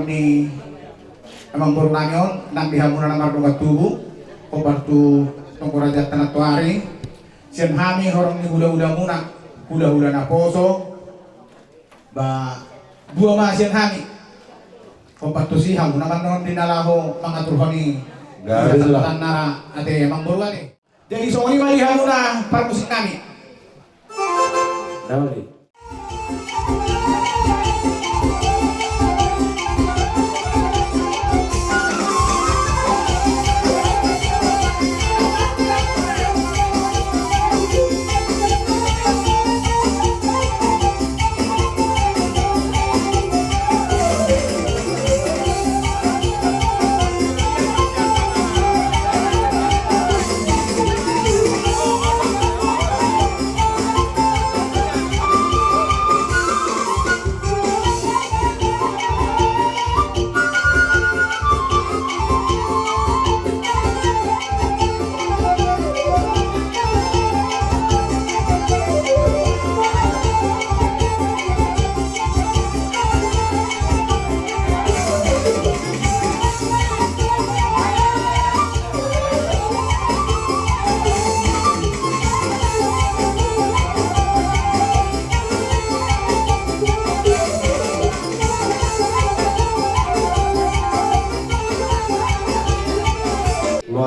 ni emang burnanyon nang bihamuna namar dunga tubu kobartu tongkoraja tanah tuari sian hami horong ni hula-hula muna hula-hula na poso ba dua masian hami kobartu si hamu naman non dinalaho mangatur honi garis nara ate emang burwani jadi soalnya malihamu na para musik kami Dawali.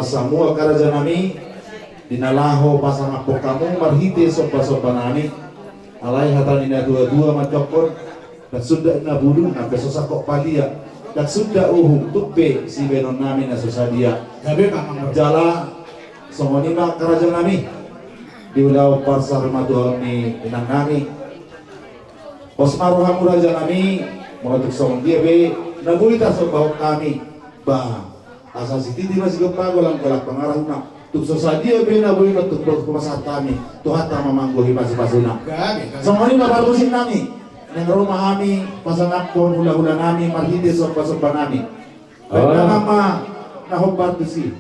Semua kerajaan nami dinalaho pasang apo kamu marhite sopa-sopa nami alai hatan ina dua-dua macokon dan sudah ina bulu na besosa kok palia dan sudah tupe si benon nami na susadia jala songonima kerajaan nami di ulau parsa rumah Tuhan ni inang nami osmaruhamu raja nami mengatuk song dia be nabulita sopa kami bah asal si titi masih kepago lang kalak pangarah na tuk sosadia bena boleh tuk pemasat kami tuhan tak memangguhi pasi-pasuna semua ini bapak musim nami yang rumah kami pasang akpon hula-hula nami marhide sopa-sopa nami baiklah nama nahobar tusi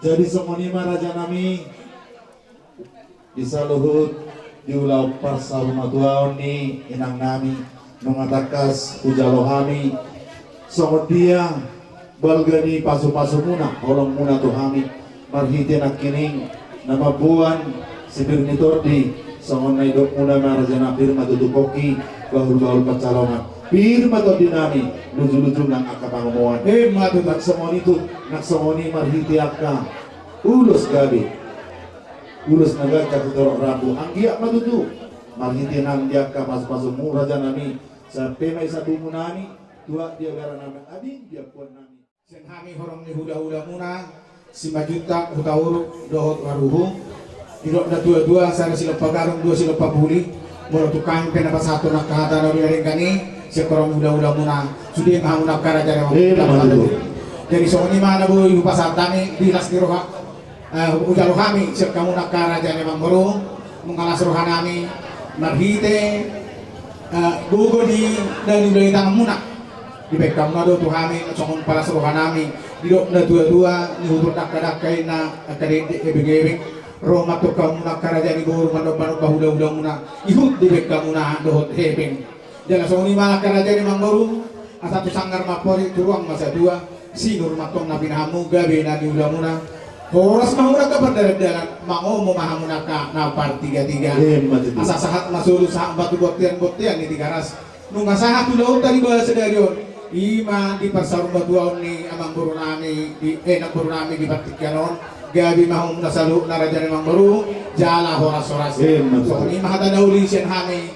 jadi semonima raja nami bisa luhut di ulau parsa rumah Tuhan ni inang nami mengatakas ujalohami somot dia balgani pasu-pasu muna holong muna tuhami marhite nak kining nama buan sibir nitordi somon na idok muna raja na firma tutukoki bahul-bahul pacalongan firma to dinami luju-luju nang akapangumuan matu nak semoni tu nak semoni marhite akka ulus gabi ulus naga katutorok rabu anggiak matutu marhite nang diaka pas-pasu mu raja nami sa pemai sa bumu nami tua dia gara nami adin dia puan nami sen hami horong ni huda-huda muna si majuta hutawuru dohot waruhu irok na dua-dua sana sila pagarong dua sila pabuli mula tukang kenapa satu nak kahata na rin kani si korong huda-huda muna sudi yang hamunap kara jari matutu jadi soalnya mana bu ibu pasar tani dinas di roha ujalo kami siap kamu nak kerajaan Emang Boru mengalah seruhan kami marhite gugo di dari belakang munak di bekam nado tuh kami songon para seruhan kami di dok na dua-dua ni hutur dak-dakai na akademik ebeng Roma to kamu nak kerajaan Boru mano-mano bahula-hula muna ihut di bekam muna dohot hebeng jangan songon malah kerajaan Emang Boru asatu sanggar mapori turuang masa dua sinur matong nabi namu gabe na diulah muna horas mahuna ka perdalan mau memahami ka na par 33 asa sahat masulu sa batu botian ni digaras nung sahat laut tadi bawa sedarion ima di pasar batuan ni Amang Boru nami di nak Boru nami di Batikanon gabi mau nasalu narajan Emang Boru jala horas-horas so ni mahata dauli sian hami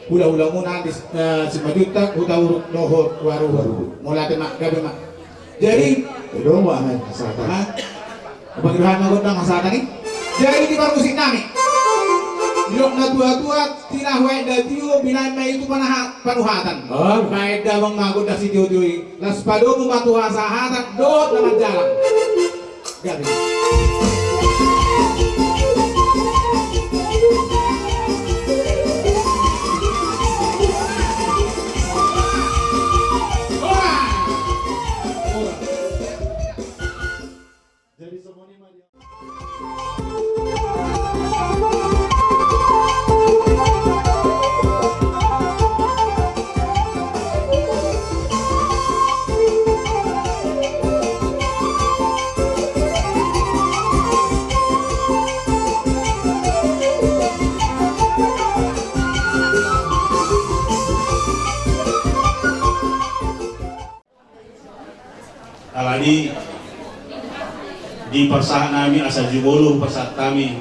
ula-ula muna di semajuta utawurut dohot waru mulai mak gabi mak jadi Udah wah kesehatan. Bagaimana magot ng kasada ni? Jadi di parusik nami. Dilok na tua-tua tinahway da tiyo binay may itu panuhatan. May damang magot na si Diyoy. Las pado mo matuha sa hatan doon naman jalan. Gabi. Alani di persahan kami asal jubolo persat kami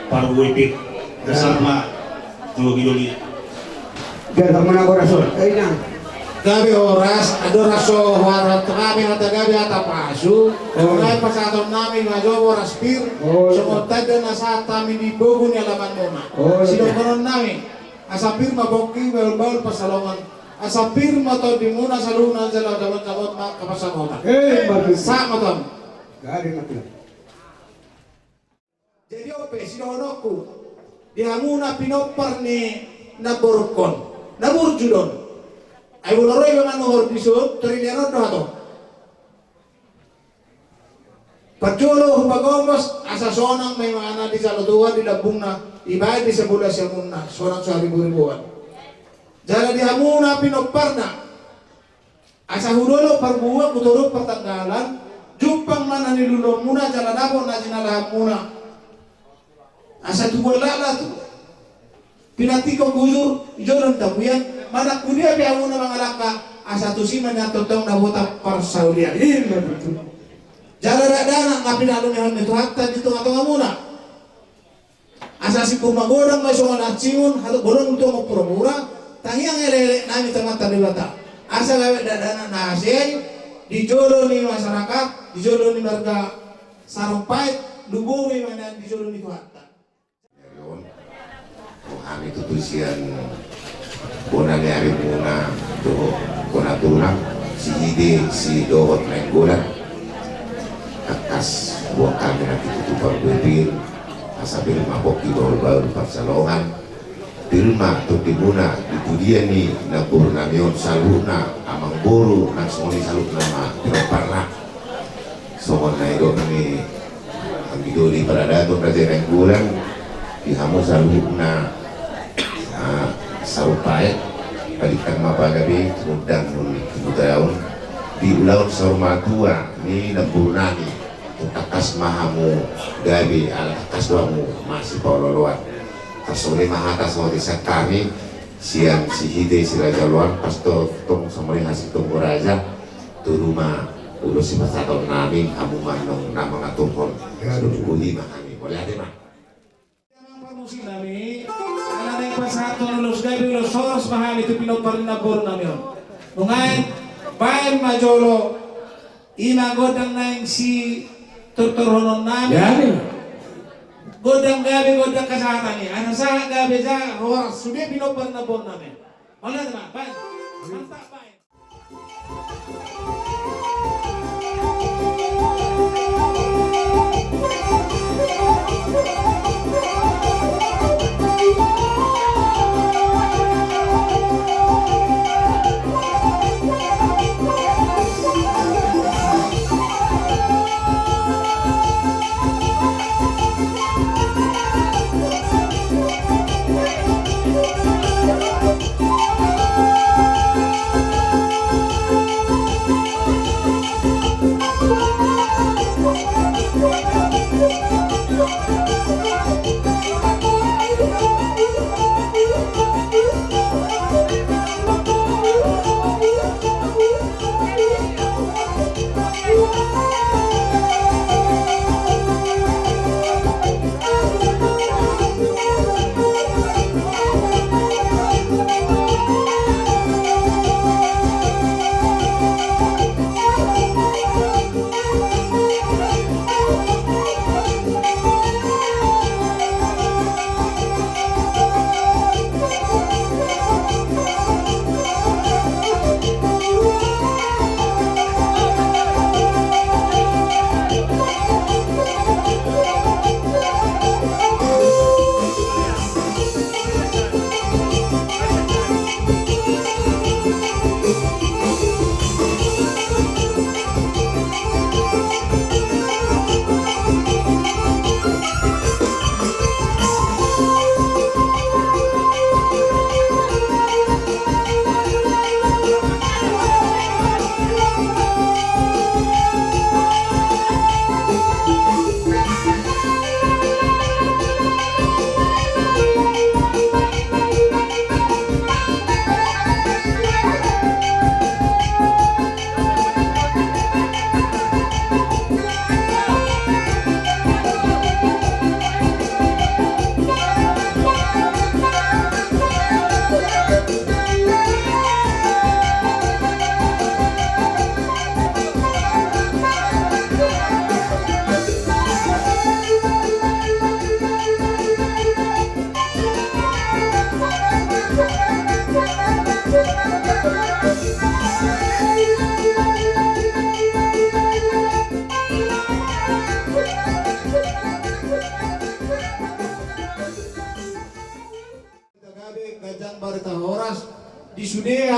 parwipit bersama dua gidoli. Ganda mo na ko rason. Ay na. Gabi oras, ado raso warat kami at gabi at pasu. Ngay pasaton namin ngajo oras pir. Sumunta doon na sa kami di bugo ni alaman mo na. Sinukunon namin. Asa pir maboki bawal pasalongan. Asa pir to di muna sa lunan sa lawat-lawat kapasangotan. Bagus. Sa maton. Gari mati. Jadi ope sinonokku dihamuna pinopar ni naborkon naburjudon ay buloroy yung ano disud trilero do ato pagjulo hubagomos asa sonang may mga di sa lutuan di labung na ibay di sa bulas yung muna sonang sa ribu-ribuan jala dihamuna pinopar na asa hudulo parbuwa kuturok pertanggalan jumpang mana nilulong muna jala nabon na sinalahap muna asa tu lala tu pinati ko guzur joran tabuyan mana kunia biamu na mga laka asa tu si manya totong na buta parsaulia Betul. jala dana nga pinalumihan nito hatta dito nga tunga muna asa si kumagodang may sungan at simun hato borong ito mo puromura tangiang elele nami tama talibata asa gawe dana na asay di jolo ni masyarakat di jolo ni marga sarumpait dubuwi mana di jolo ni hatta kami tutusian bona ngari muna do kona tulang si ide si dohot menggolan akas buang kami nanti tutupan bibir asabil maboki baru parsalongan dirma to tibuna itu dia ni nabur namion saluna Amang Boru nang songoni salut nama piroparna songon na ido kami ang bidoli parada to praja menggolan dihamu saluna sarupay balikan mapagabi mudang budayawon di ulaw sa rumatua ni nabunani takas mahamu gabi ala takas doamu masih pauloluan kasuli mahatas mo di kami siang si hide si raja luar pasto tong samari hasil tunggu raja tu rumah ulo si masaton namin kamu manong nama ngatungkol seluruh lima kami boleh ada mah musim nami ana nang pasato lulus gabi lulus soros mahal itu pinopar na Boru namion nungain bayan majolo ima godang nang si turturonon nami godang gabi godang kasahatan ni ana sa gabi ja roar sudah pinopar na Boru nami mana teman bayan mantap bayan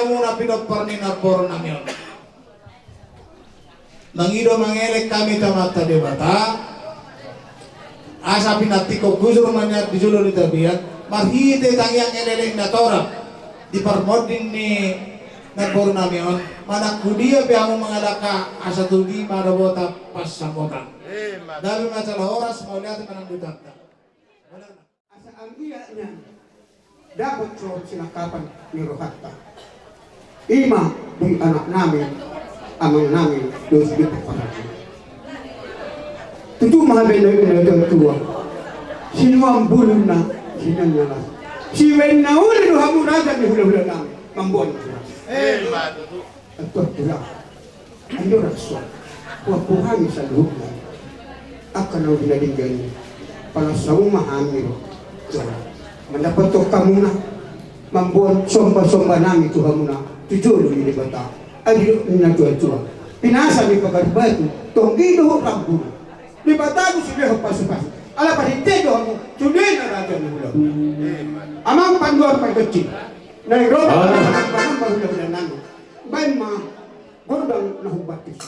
bihamuna pinopar ni napor namion. Nangido mangelek kami tamata debata. Asa pinatiko gusur manyat dijulur di tabiat. Marhite tangyang eleleng na torap. Di parmodin ni napor namion. Manakudia bihamu mangalaka asa tugi marabota pas sambotan. Dabi masalah oras mau lihat manang dudakta. Asa ang iyanya dapat suot sinakapan ni Rohatta. Ima di anak namin, amang namin, dos bit pagkakasya. Tujuh mahabay na yung tua. Sino ang bulong na sinanyala. Si Wen na uli no hamu raja ni hula-hula namin. Mambon. At pagpula. Ang yoraswa. Wapuhami sa loob na. Akan na binalinggan para sa umahami ro. Mendapat kamu na membuat somba-somba nami Tuhan na tujuh ini bata ayo na tua pinasa di pagar batu tonggi do rambu di bata ku sudah pas-pas ala parinte do kamu sudah na raja ni ulah amang panduar pa kecil na roda panang bahula nanu bain ma gordang na hubatis.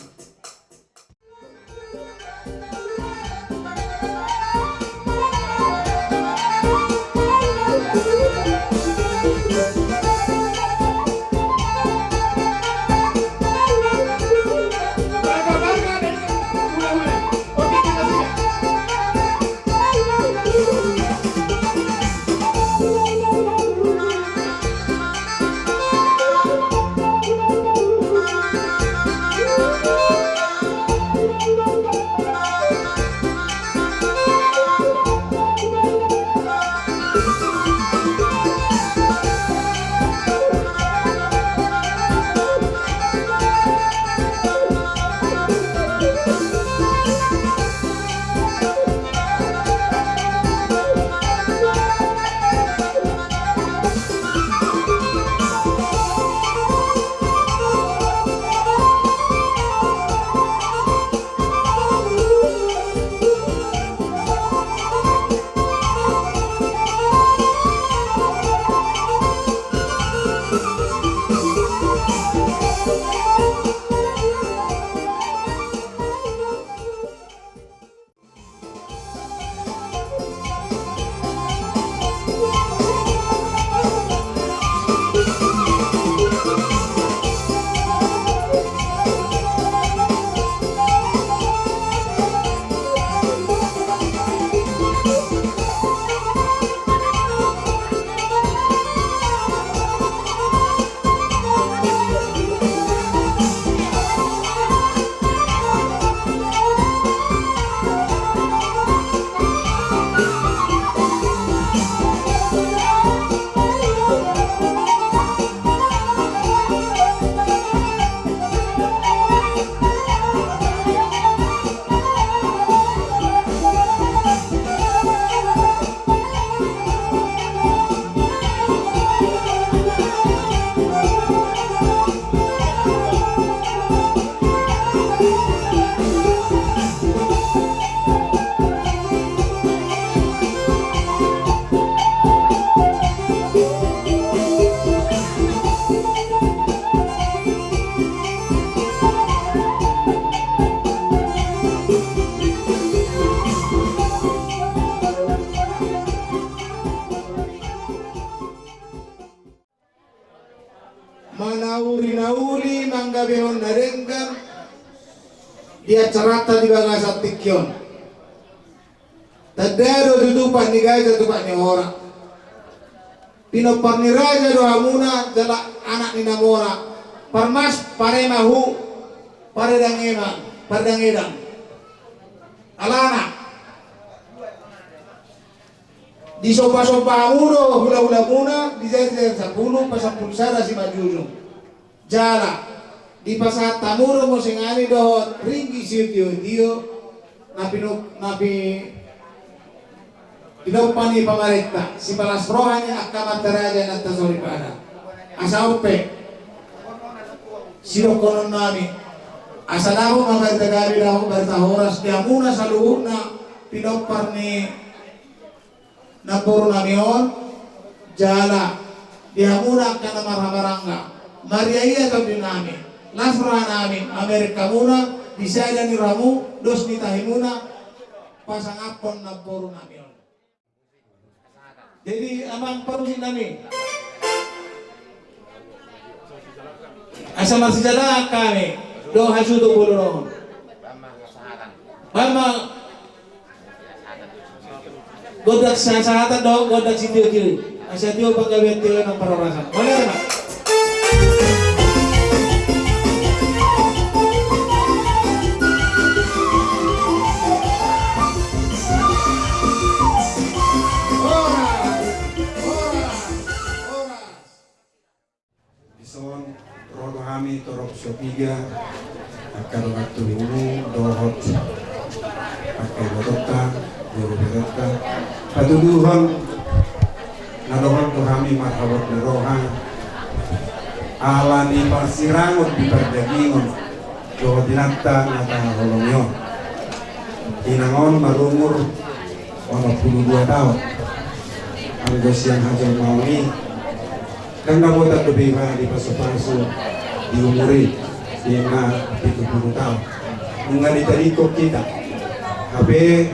Manauri-nauri manggabehon narenggan dia cerata di bagasa tikyon. Tadero dudupan ni gaya tupak ni ora. Pinopar ni raja do hamuna jala anak ni namora. Parmas paremahu paredangema padangedang. Alana di sopa-sopa uno hula-hula muna di jaya 10 pasang pulsara si majuno jala di pasat tamuro mo singani do ringgi sirtio dio napi dinopani pamarikta si balas rohanya akamat teraja na tasori pada asaupe siro konon nami asadahu magatagari dahu bertahoras diamuna saluhuna pinopar ni napuro namion jala dihamuna kana marhamaranga Maria iya kami nami, nasra nami Amerika muna, disaya ni ramu, dos nitahimuna, pasang apon na boru nami. Jadi amang parusin nami. Asa masih jalan kami, do hasudo bolu rohon. Mama godak sahatan do godak sitio kiri. Asa tio pagawin tio ng parorasan. Boleh na? Ison rodo kami torok sopiga akar waktu ini dohot pakai bodota guru bodota patuduhan nadohon to kami marhabot naroha ala ni pasirangot di perdagingon do dinata nata holongyo inangon marumur 82 tahun ang gosyan hajal mauni dan kamu tak berbeda di pasu-pasu di umuri 70 tahun mengenai tarikot kita tapi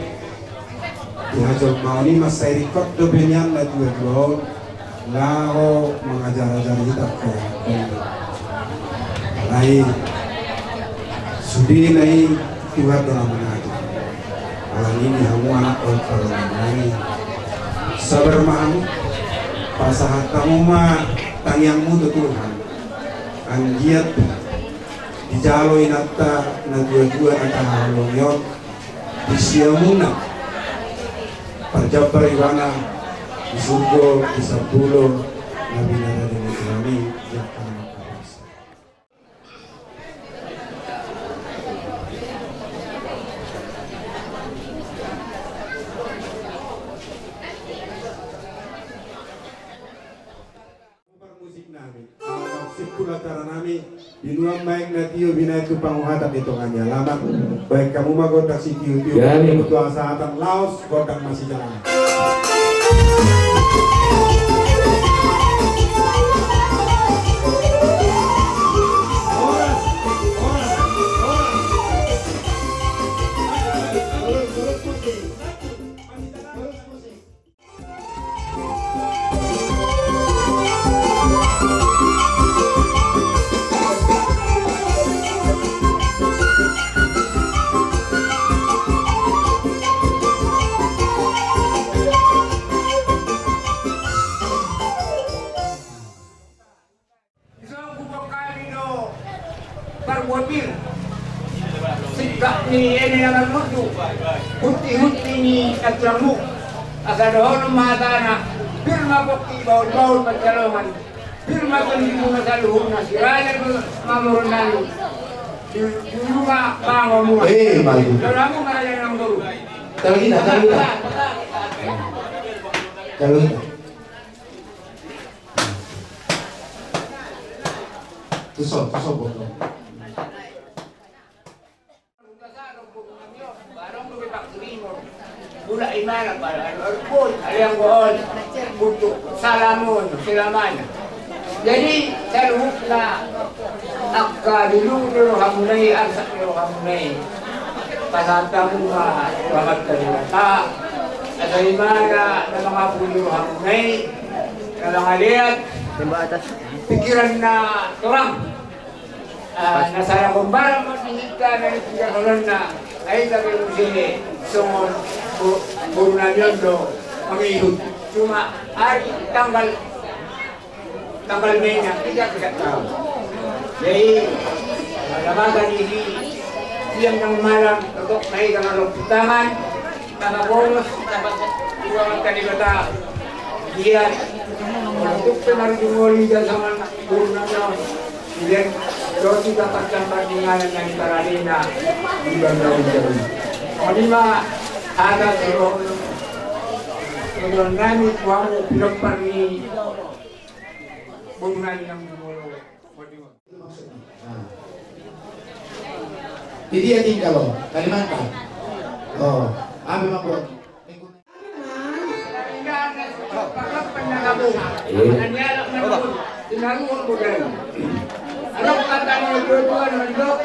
di hajal mau ini masa rikot dobenyan la dua lao mengajar-ajar kita kayak lain sudi lain tiwat dalam mengajar alam ini kamu anak kalau lain sabar mahamu pasahat kamu mah tangyangmu tu Tuhan ang giat di jalo inata na dua-dua nata halongyon di siyamuna parjabar iwana di surgo di sabulo na binara dengan kami yang kami makabasa Pulatara nami binuang baik na tiyo binay itu panguhatap ito kanya lamat baik kamu magodak si tiyo kebutuhan sahatan laos godak masih jalan mobil sikap ni ini yang lucu huti-huti ni kacamu asadohon matana firma bukti baul-baul pencalonan firma pendimu masaluhum nasiranya mamurunani di rumah bangomu maju dalammu marajan yang baru kalau kita tusok bodoh Bula imana para pun ada yang bohong butuh salamun silaman. Jadi terhubunglah akka dulu hamunai arsak hamunai pasatamu rahmat kereta ada imana ada mga pulo hamunai kalau ngaliat pikiran na orang nasara kumbara mo dihita na nagkakaroon na ay sabi mo sini sumon puro na yun do pangihod cuma ay tanggal niya tidak tahu jadi malamagan ini siyang ng malang untuk may kangarong putangan mga bonus dapat iwaman kanibata diyan untuk penarjumoli dyan sa mga puro na yun diyan Roti dapat bandingan yang Karolina di Bandar Jauh. Kelima ada Kalau nami kuamu pilok parni bungan yang dimulai. Jadi ya tinggal loh, Kalimantan. Oh, abi mabot. Pagkat panagabu, nangyalak na po, tinaruan ko dahil. Ano kata ng tutuan ng Dok?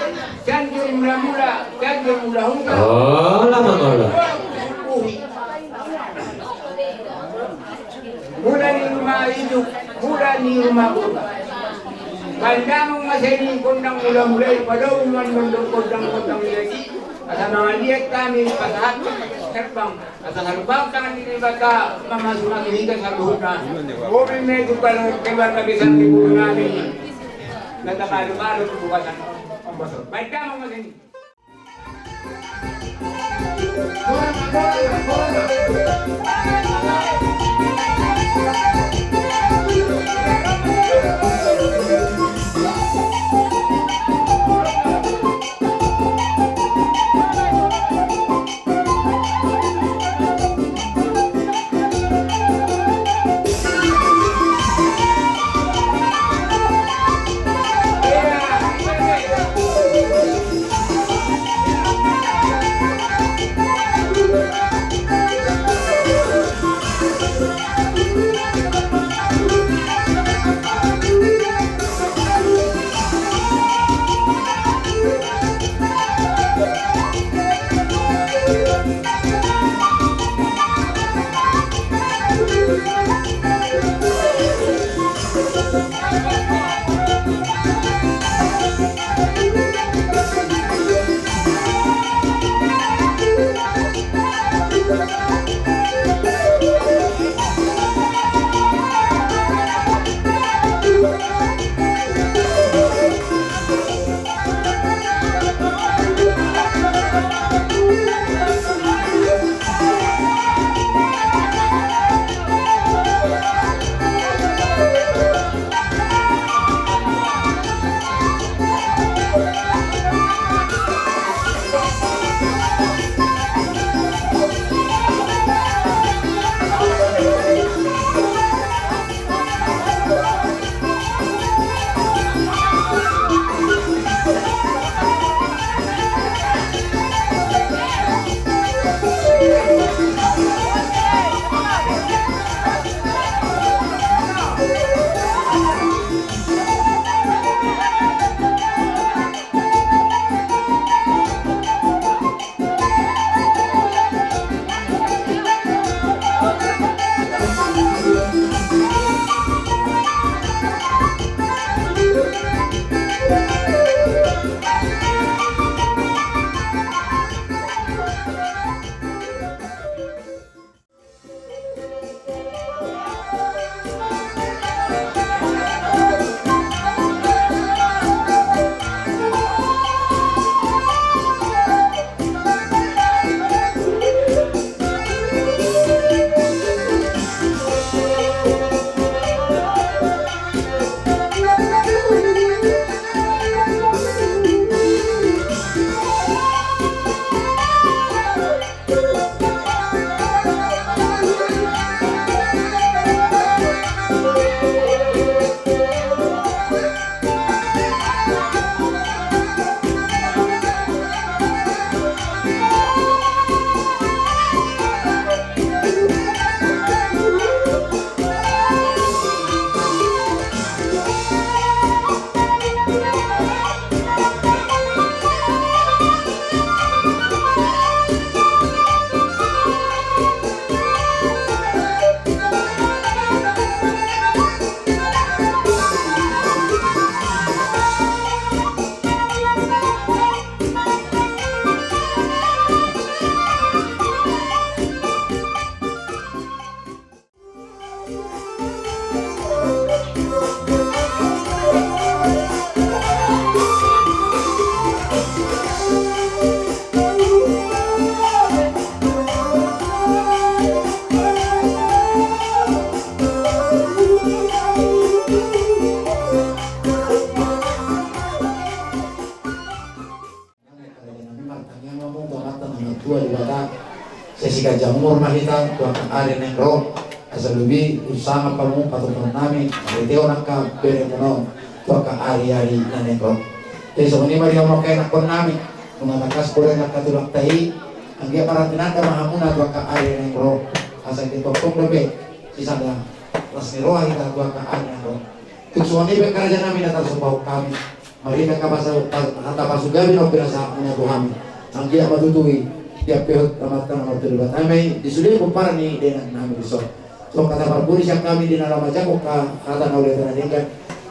Ganjur mula-mula, ganjur mula-hula. Oh, lama mula. Mula ni rumah hidup, mula ni rumah buka. Kanda mong masaling kundang mula-mula, pada uman mundok kundang-kundang lagi. Asa mga lihat kami, pasahat terbang. Asa terbang tangan ini baka mamasuk hingga sa luhut na. Mobil medyo kalau keluar kabisan di buku namin. Nagkakalo-kalo bukas ang pambasok. Baik ka mga masaling. sesiga jamur mahita tuakan are nengro asal lebih usaha kamu patukan nami reteo nakka bere mono tuakan ari nengro jadi sebenarnya mari orang kaya nakon nami mengatakan sekolah nakka tulak tahi anggia para tinaka mahamuna tuakan are nengro asal kita tokong lebih sisanya resmi roh kita tuakan are nengro tujuan ini bekerja nami datang sebau kami Mereka kata pasugabi no pinasa punya Tuhan. Ang dia matutui dia pihak tamatkan nomor terlibat. Kami disudai kumparan ni dengan kami besok. So kata parpuri siang kami di dalam aja kok kata oleh tenaga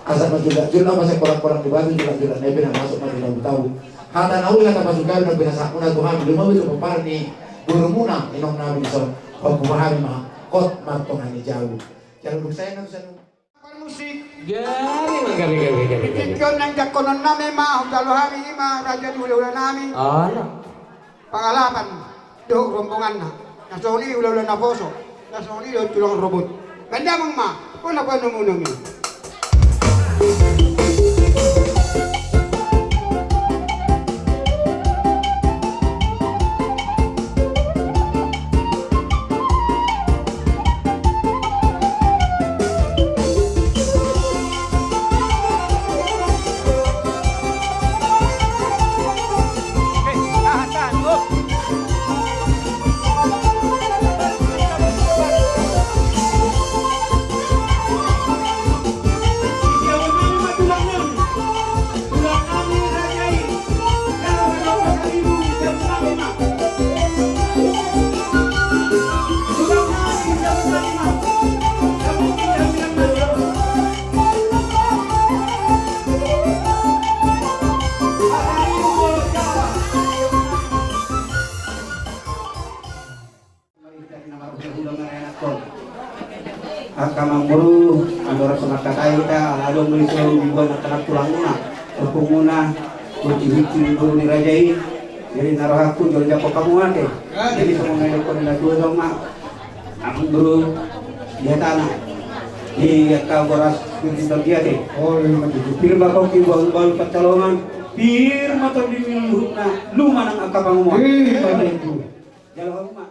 asal juga masih kurang-kurang dibatu juga nepi yang masuk mati tahu. Hata nauli kata pasugabi no pinasa punya Tuhan. Belum itu kumparan ni burumuna inong nabi besok. Kau kumahami mah kot martongan jauh. Jangan bersayang kan musik Gabi. itikyon ng jakonon namin mahudalohami raja hula-hula namin Ano? pangalaman do rombongan na nasuli hula-hula na poso nasuli do tulong robot ganda mang ma kung na pa numunong yun Kamang buru, andora sumakatay kita, alalong melisong dibuat na tanak tulang muna. Tepung muna, kunci-kunci buru ni rajai. Jadi naroh aku jual japo kamu ate. Jadi semua ngayon ko nila dua dong mak. Ang buru, dia tanah. Di kau boras pintar dia deh. Oh, pir bakau ki bal pertolongan. Pir mata di minum na, luman ang akapangumo. Jalan mak.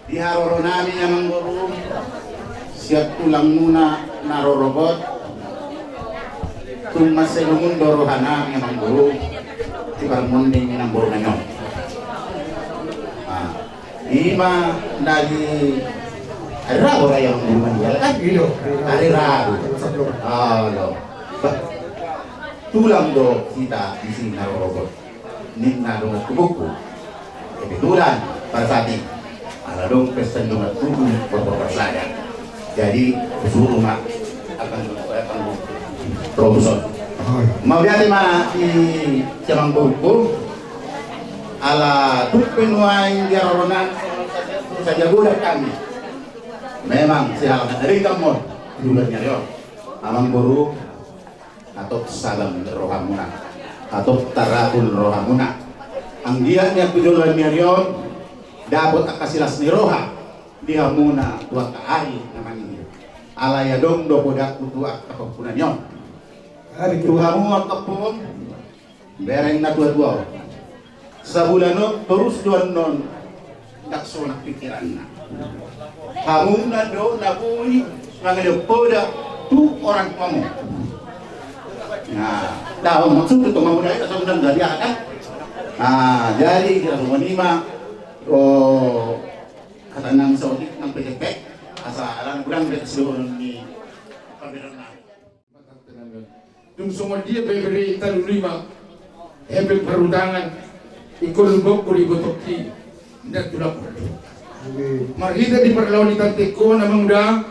Di haroro namin ang guru siap tulang muna narorobot kung maselungun dorohan namin ang guru di barmunding ng guru na nyo ima lagi rago kayo ang guru man kan ari rago tulang do kita di sini narorobot nin narungat kubuku kebetulan pada saat ini ada dong pesta dungat tubuh berpersaya. Jadi suruh mak akan produser. Mau lihat mana di Jamang Buku ala tupenuai dia rorongan saja budak kami. Memang silakan dari kamu bulatnya yo. Amang Buru atau salam rohamuna atau tarakul rohamuna. Ang giatnya tujuannya yo dapat akasilas ni roha dia muna tuak kaai namanya alaya dong do bodak tuak kapunan yon hari tuhamu kapun bereng na dua sabulan terus duan non tak sonak pikiran na kamu na do na bui ngade bodak tu orang kamu nah dah maksud itu mau dari sabulan dari akan nah jadi kita semua lima oh kata nang saudi nang PDP asa alang bulan kita seluruh ni kabinet tung semua dia beberi talu lima hebel perundangan ikut lubuk kuri botokki dan tulak marhida di perlawan di tanteko namang da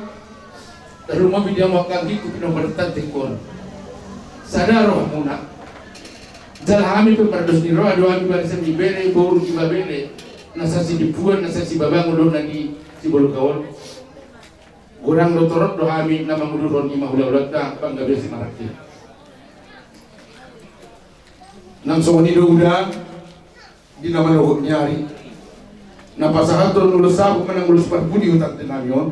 lalu mau dia makan ikut nomor tanteko sadar roh muna jalhami pe perdos ni roh doa bi bangsa mi bere boru ki babele nasa si dipuan nasa si babang ulun lagi si bolu kawan orang dotorot do hami nama muduron imah ulah ta panggabe si maraki nang soni do udah di nama lohok nyari na pasahator nulus aku menang ulus parpudi utak tenamion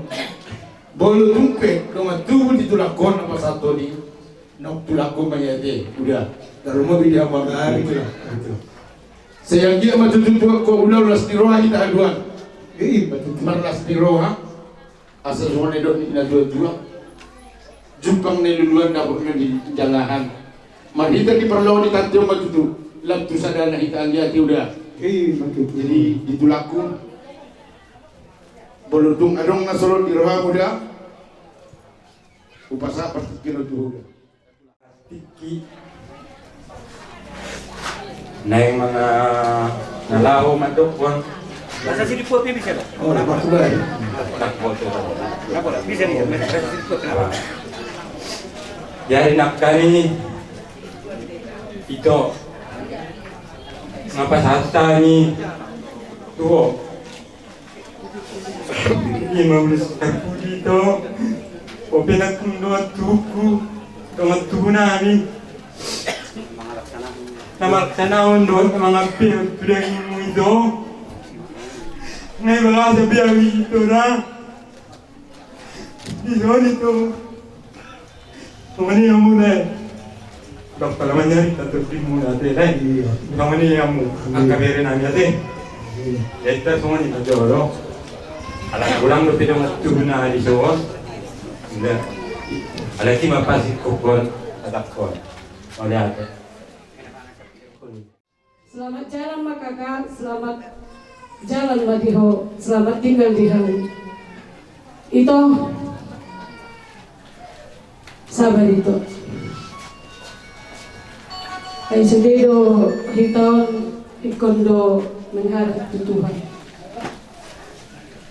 bolu tumpe do matubu di tulakon na pasahator di nok tulakon mayade udah daru mo bidia magari itu sayang dia matututu ko ulas ni roha kita aduan marlas ni roha asal semua nedok ni na dua jumpang ni luluan dapur ni di jalanan marhita di perlawan di tantio matutu lam tu sadana hitaan dia udah jadi ditulakun boludung adong na solo di roha muda upasa partikin tu tiki na yung mga nalaho man doon. Masa sini po bisa ba? Oh, dapat juga. Apa? Bisa nih. Jadi nak kami itu ngapa sasta ni tuh 15 tahun itu openak dua tuku dengan tunani namaksanaon doon mga pinagpilangin mo ito ngayon mga sabihan ito na dito Pemani yang mula, dokter lamanya kita tuh mula deh, pemani yang mu, angka berin aja deh. Kita semua ni kita jauh, alat ulang tu tidak mesti guna di Jawa. Sudah, alat ini apa sih kokon, ada kokon, oleh apa? Selamat jalan Mak Kakak, selamat jalan Madiho, selamat tinggal di hari. Itu sabar itu. Ay sendiri hiton ikondo mengharap Tuhan.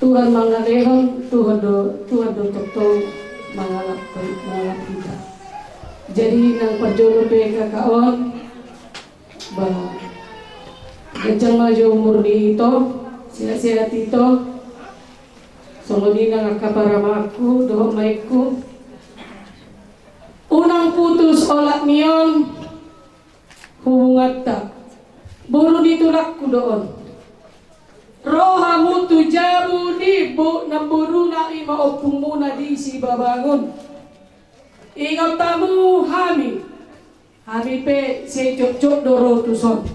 Tuhan mangalehon, Tuhan do totong mangalap kita. Jadi nang pajolo pe kakaon ba gajang maju umur di itu, sehat-sehat itu. Songoni nang akaparamaku doh maiku. Unang putus olak niyon hubungan tak buru ditulak ku doon rohamu tujabu di bu namburu na ima opung muna di si babangun ingat tamu hami pe se cok doro tuson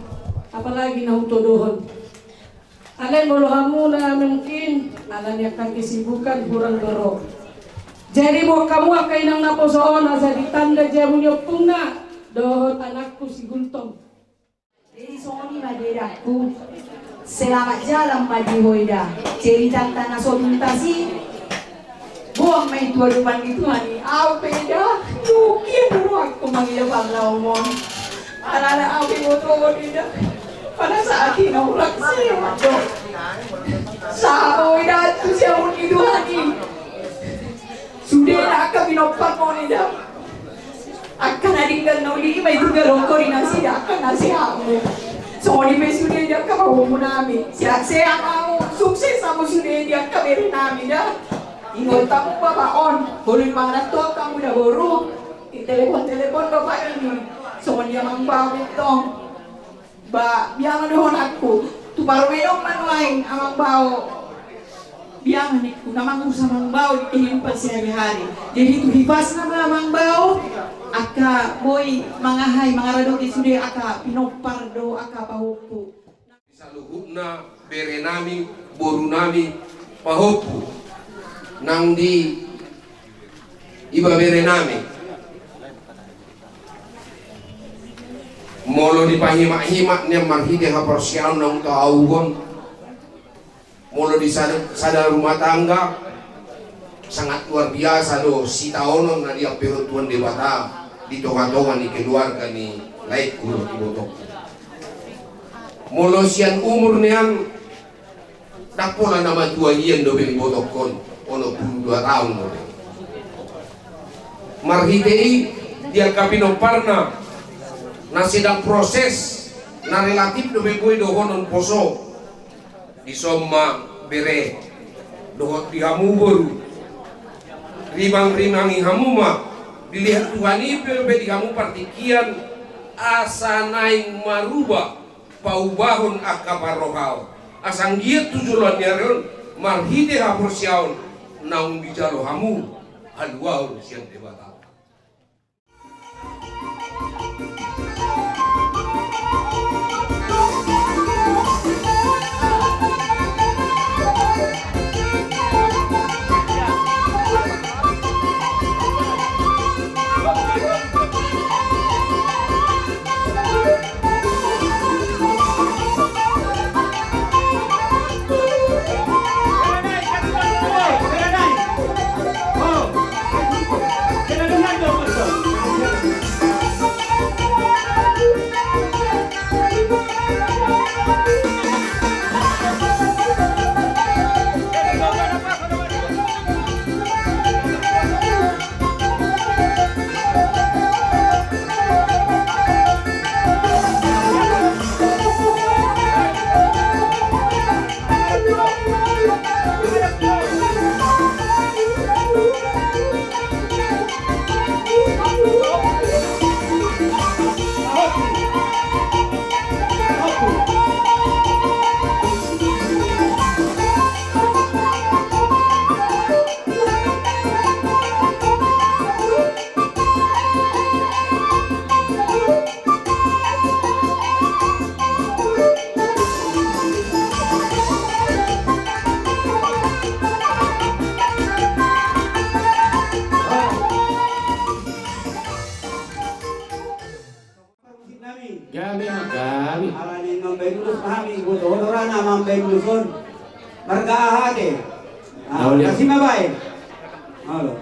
apalagi na utodohon alay molohamu na mungkin alanya kang kesibukan kurang doro. Jadi mau kamu akan nang naposoon asa ditanda jamu nyopung na dohon anakku si Gultong. Jadi songoni maderaku selamat jalan Madihoida. Cerita tanah sotuntasi buang main tua depan gitu hani. Apeda yuki dulu aku manggil bangla omong. Anak-anak aku motor tidak. Pada saat ini ulak saya macam. Sahoida tu siapa itu hani. Sudah akan binopar mo nila. Akan adinggal na uli may dugalong ko rin ang sila akan nasiha mo. So ni may sudah dia ka mo namin. Siya mo sukses mo sudah dia ka meron namin da. Ingot mo babaon. Buloy mga nato ka mo na boro. Telepon ba pa ini. So niya mang bawit tong. Ba biyangan doon ako. Tuparumayong manuain amang bawo. Biang niku namang usa mangbao di kehidupan sehari-hari. Jadi itu hibas nama mangbao aka boy mangahay mga radoki sude aka pinopardo aka pahupu. Saluhutna bere nami boru nami pahupu nang di iba bere nami. Molo di pahimak-himak niya marhide haporsial nang taugon. Mula di sadar rumah tangga sangat luar biasa do si taonon na dia perutuan di Batam di tonga-tonga ni keluarga ni laik kulo di botok. Mula sian umur niang dapola nama tua ian do di botok kon ono 22 tahun do. Marhitei dia kapino parna na sedang proses na relatif do begoy do honon poso di somma bere dohot di hamu boru rimang-rimangi hamuma dilihat Tuhan ipe di hamu partikian asa naing maruba paubahun akabarohau asang dia tujuan nyaron marhide hapursiaun naung bijalo hamu haluaun siang debata. Kenapa? Hami. Alanin membendus kami, butuh-butuhan na membendusun. Margahate. Kasih mabaik. Halo.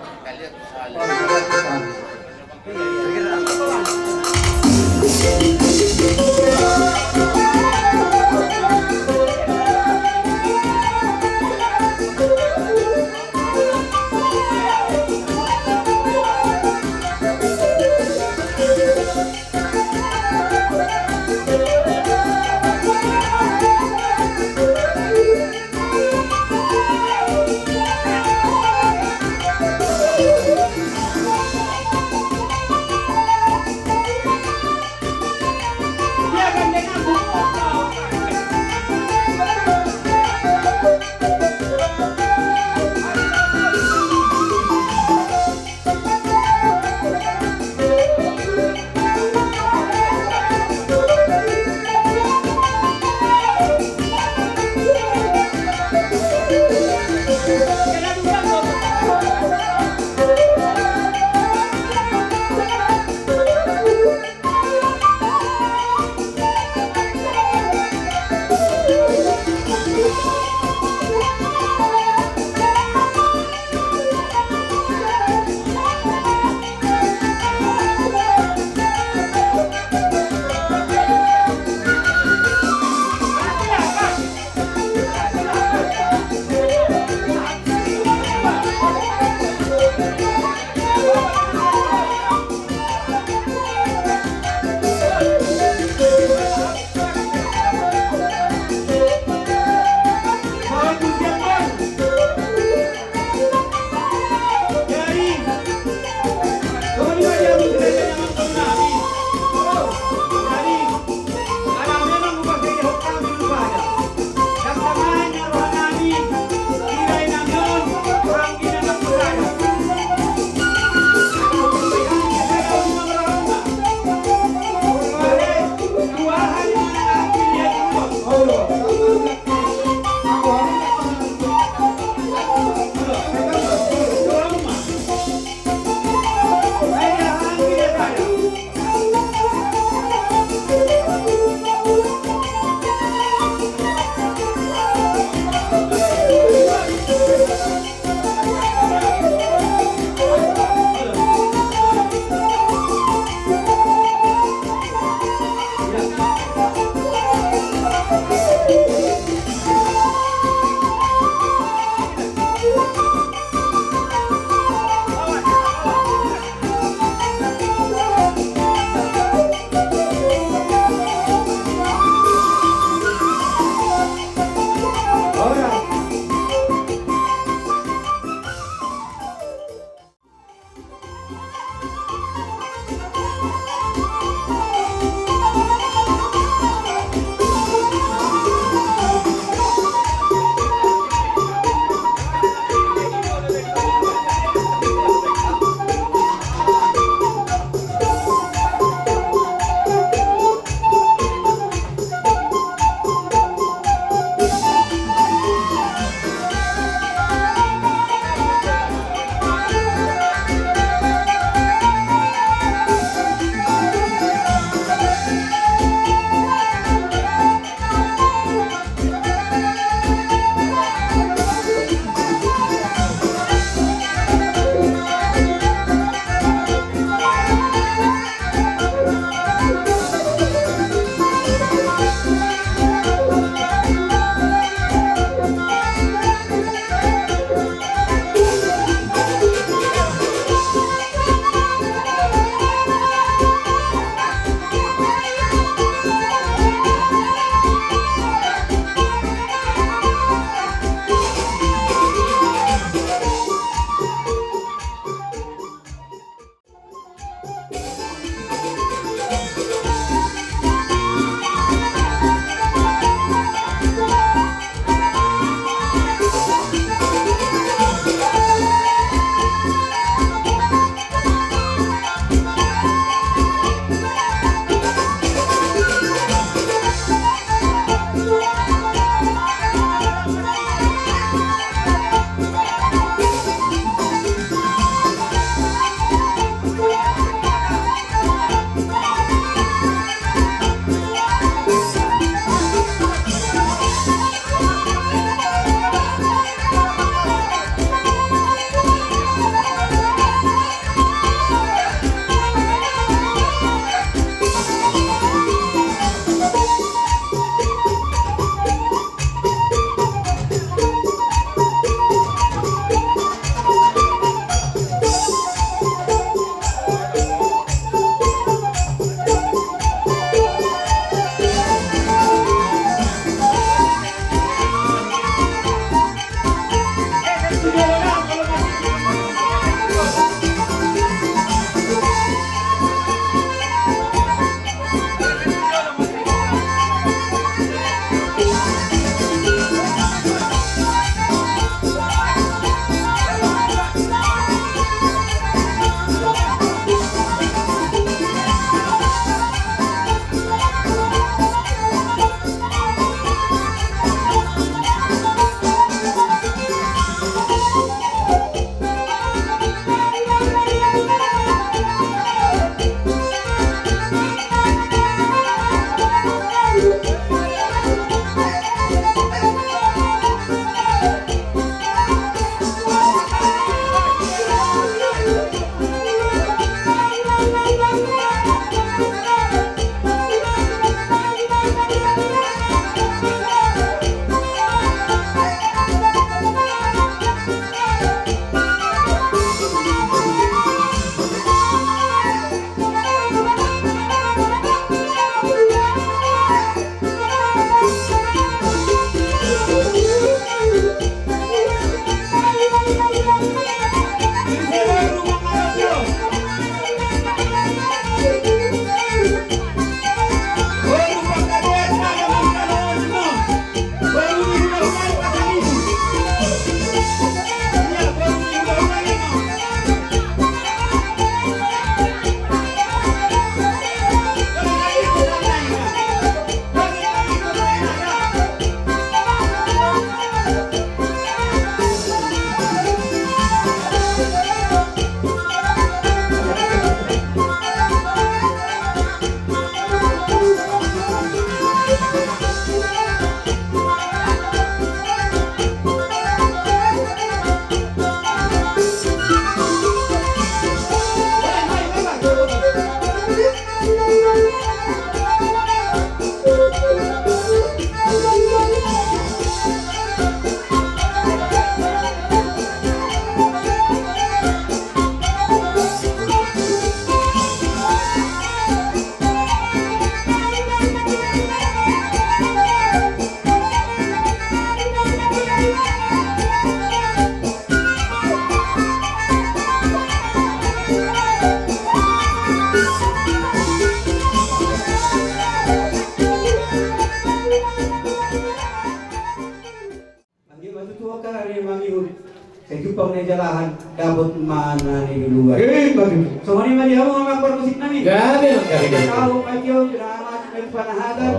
ni jalahan dapat mana ni duluan. Bagus. So ni mari kamu ngapa musik nami? Gabe magkari. Kau kayo drama sa panahatan.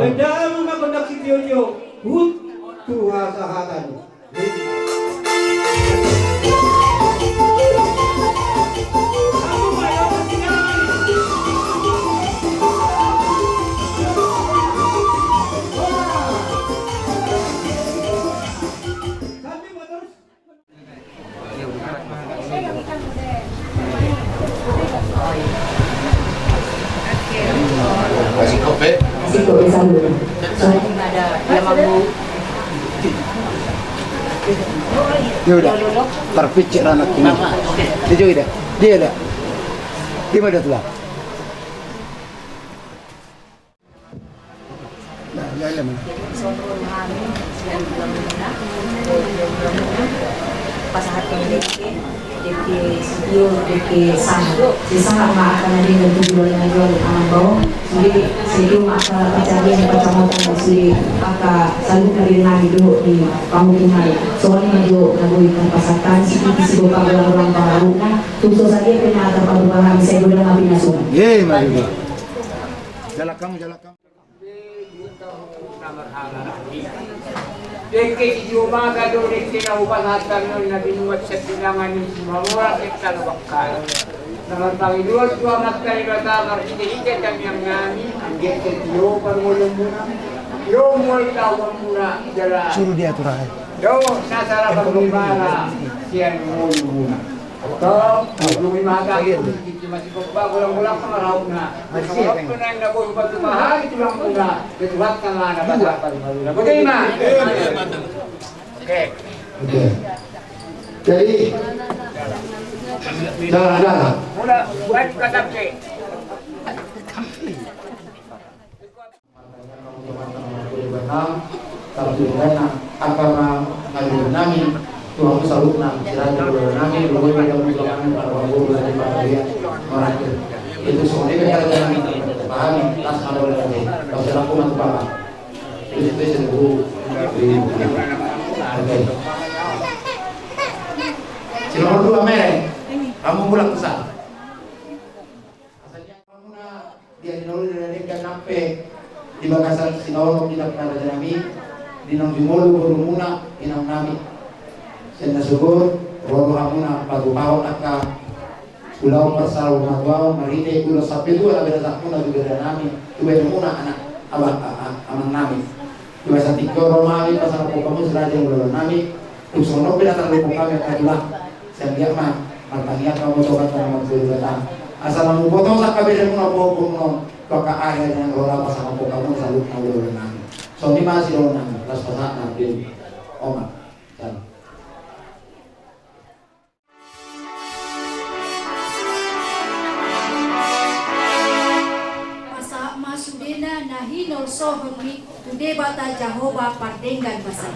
Bedam nga kondak si Tio. Hut tuha sa hatan. Kasih kopi. Kasih kopi sambal. Soalnya ada yang mau. Dia udah terpicik anak ini. Dia juga dah. Dia dah. Di mana tu lah? Nah, ya mana? Pasangan pemiliknya DP studio DP sama di sana akan ada yang tujuan yang jual bawah jadi sebelum akan kejadian kecamatan asli maka selalu dari lagi dulu di pemukiman soalnya juga nabuikan pasakan si buka orang baru khusus saja penata perubahan saya sudah nggak punya suara. Ye, mari. Jalan kamu. Deke iumaga do deke na upasatan no na binuat sa bilangan ni Mamura kita bakal. Naman Panginoon ko amat kalibata marhide-hide kami ang nami ang deke tiyo pangulong muna. Yo mo tawag muna jala. Suruh dia turun. Yo nasara pagmimana siyan mo muna. Ito, lumimaga ko dito masih kulang-kulang kamaraw na. Masarap ko na yung nabuhay pagmamahal, ito lang muna. Ituhat ka nga na bata. Bagaimana? Oke. Jadi jalan-jalan. Mula buat katapke. Tapi agama nabi Tuhan salutna jalan nabi dulu yang menggunakan para guru dan para dia orang itu semuanya kan kita pahami tas ada lagi kalau saya lakukan apa itu sesuatu oke silakan dua merek kamu pulang ke sana asalnya kamu dia dinolu dari dan sampai di bakasan sinawal tidak pernah ada nami di nang jumolo berumuna inang nami senda syukur walau hamuna padu pawon akka ulau persal matwao marite ulau sapi itu ada beda sakuna juga ada nami tuwe muna anak aman nami tuwe satiko romawi pasal kamu seraja ulau nami tusono beda terlalu kami kadulah sehingga mah martaniat kamu coba tanam berbeda asal kamu potong sak kabeh muna pokok baka akhir yang rola pasal kamu selalu ulau nami so ini masih ulau nami tas pasal nabi Omar dan Sudena nahinol sohmi tude bata Jehovah pardenggan basa.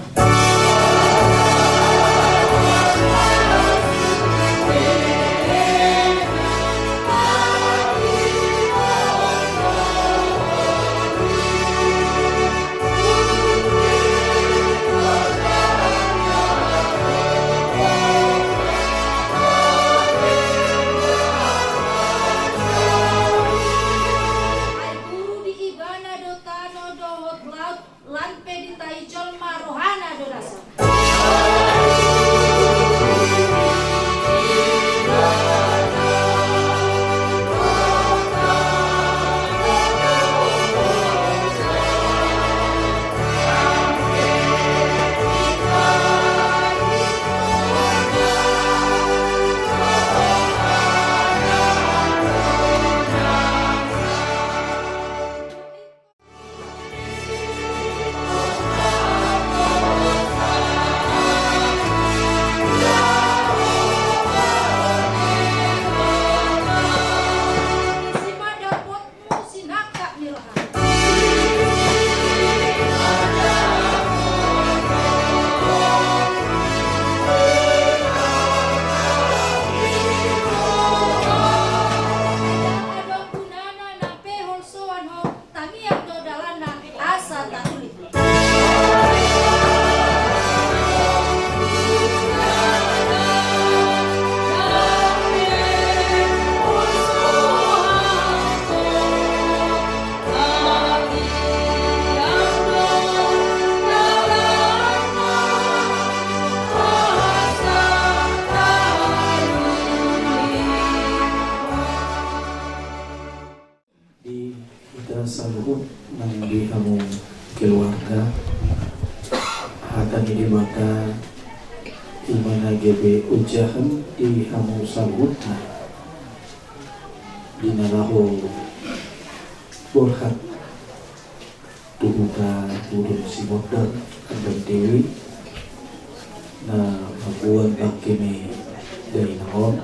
keluarga akan dibata di mana GB ujahan di hamu salutna di naraho borhat tuhuta turun si modal andam dewi na mabuan bakime dari nahon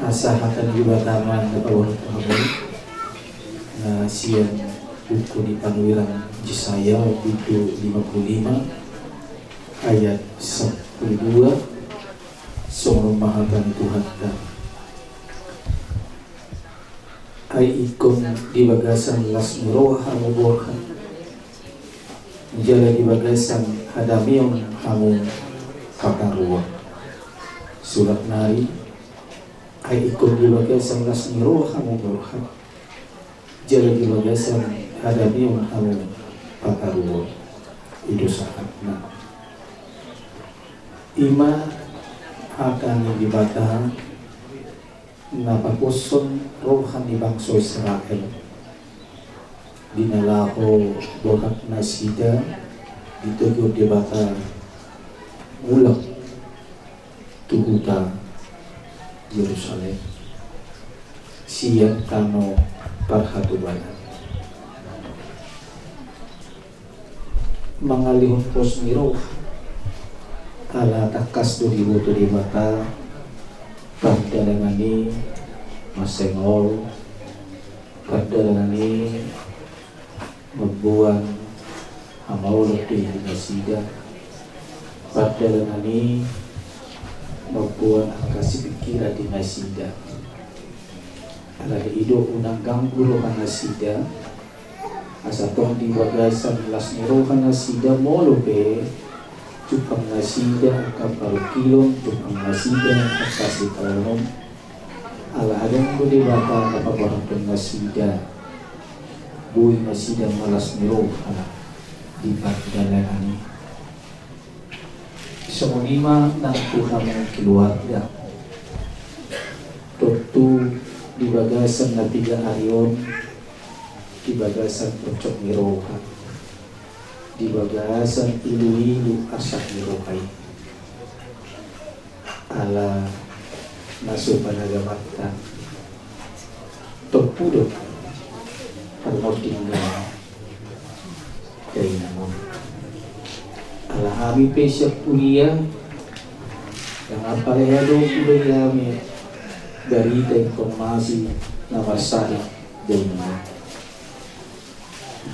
asa akan dibataman na bawah kami na siang buku di Panwirang Jisaya pintu 55 ayat 12 Song Mahatan Tuhan dan ay ikon di bagasan las muroh hamu borhan jala di bagasan hadamion hamu kakarua surat nari ay ikon di bagasan las muroh hamu borhan jala di bagasan hadamion hamu kakarua itu saatnya ima akan dibata napapuson rohan di bangsa Israel dinalaho bokat nasida ditegur dibata mulak tuhuta Yerusalem siang kano parhatubana mengalihun pos miroh ala takas do dibuto di mata pagdalangani masengol pagdalangani magbuwan hamawalot di nasida pagdalangani magbuwan ang kasipikira di nasida ala ido unang ganggulo ka nasida asatong di bagasan las nirohan nasida molo pe cupang nasida akan parukilong cupang nasida kasih kalom ala adang ko di bata kapabarang nasida buhay nasida malas niro di pagdalaan sa munima ng Tuhan ng keluarga tentu di bagasan na tiga ayon di bagasan pocok nirohan di bagasan ilu-ilu asak nirohay ala naso panagamatan terpudot permotingan dari namun ala kami pesyak kuliah yang aparehado kuliah kami dari informasi nama sari dari namun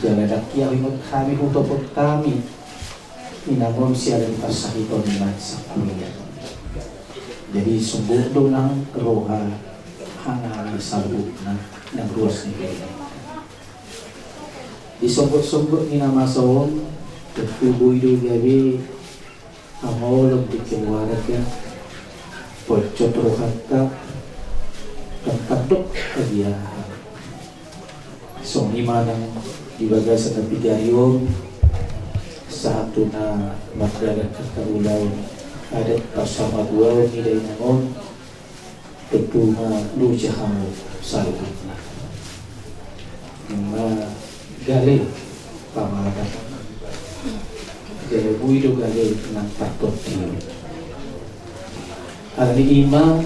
jangan dakyah imut kami untuk kami inamun siya rin pasahipon naman sa kuliah. Jadi sumber doang roha hangali sabut ng ruas ni Kaya. Di sumber ni namason tertubuh do gabi amolog di keluarga pocot rohata tempat kagiahan. So lima ng di bagasan na pigayon sa ato na magdagat at kaulaw adat pasama duwaw ni day namon tentu na luja kamu sa lubot na mga gali pamalakat kaya buwido gali ng patot niyo alani ima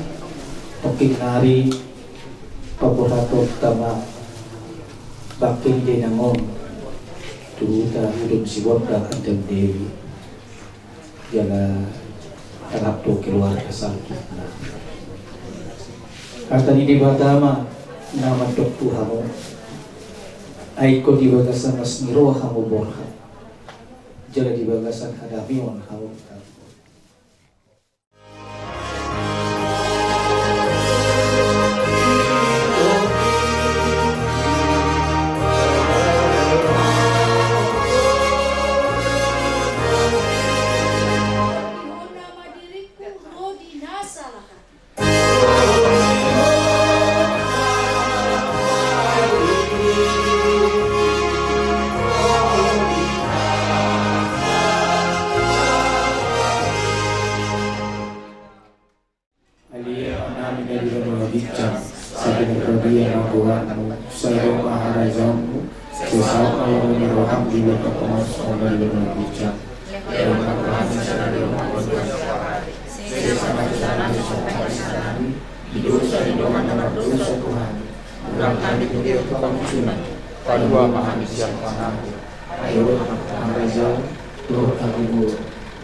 pagkinari paboratot tama bakil din namon turuta hidup si Wabda Andam Dewi jala harap to keluarga sakit kata ni di batama nama tok Tuhan ay ko di bagasan mas niro hamu borha jala di bagasan hadamion hamu saat ayah ini roham di belakang pengusaha dari dalam bijak dalam Tuhan secara dalam Tuhan hidup dari doa nama dosa Tuhan dalam kami dia kepancunan padua maha disiapkan ayo Tuhan Raja Tuhan Agung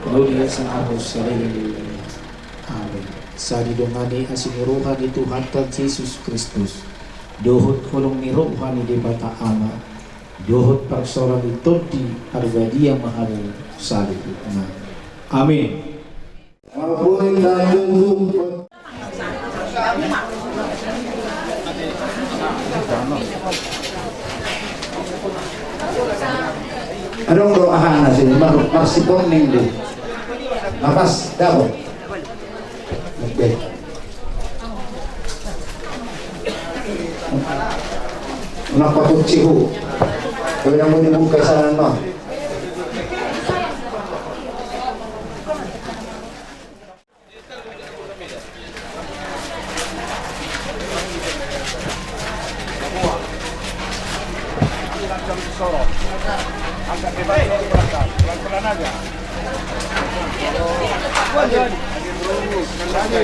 lalu dia sang harus selalu amin sadi dongani asini rohani Tuhan dan Yesus Kristus dohut kolong ni rohani di bata ama dohut paksora di todi argadia mahal salib amin. Anong doahan na sila? Marsipon ning di. Mapas, dabo. Okay. Napaputsi ho. Kaya na mo nibuka sa ano. Angkat bebas dari belakang, pelan-pelan aja. Lagi.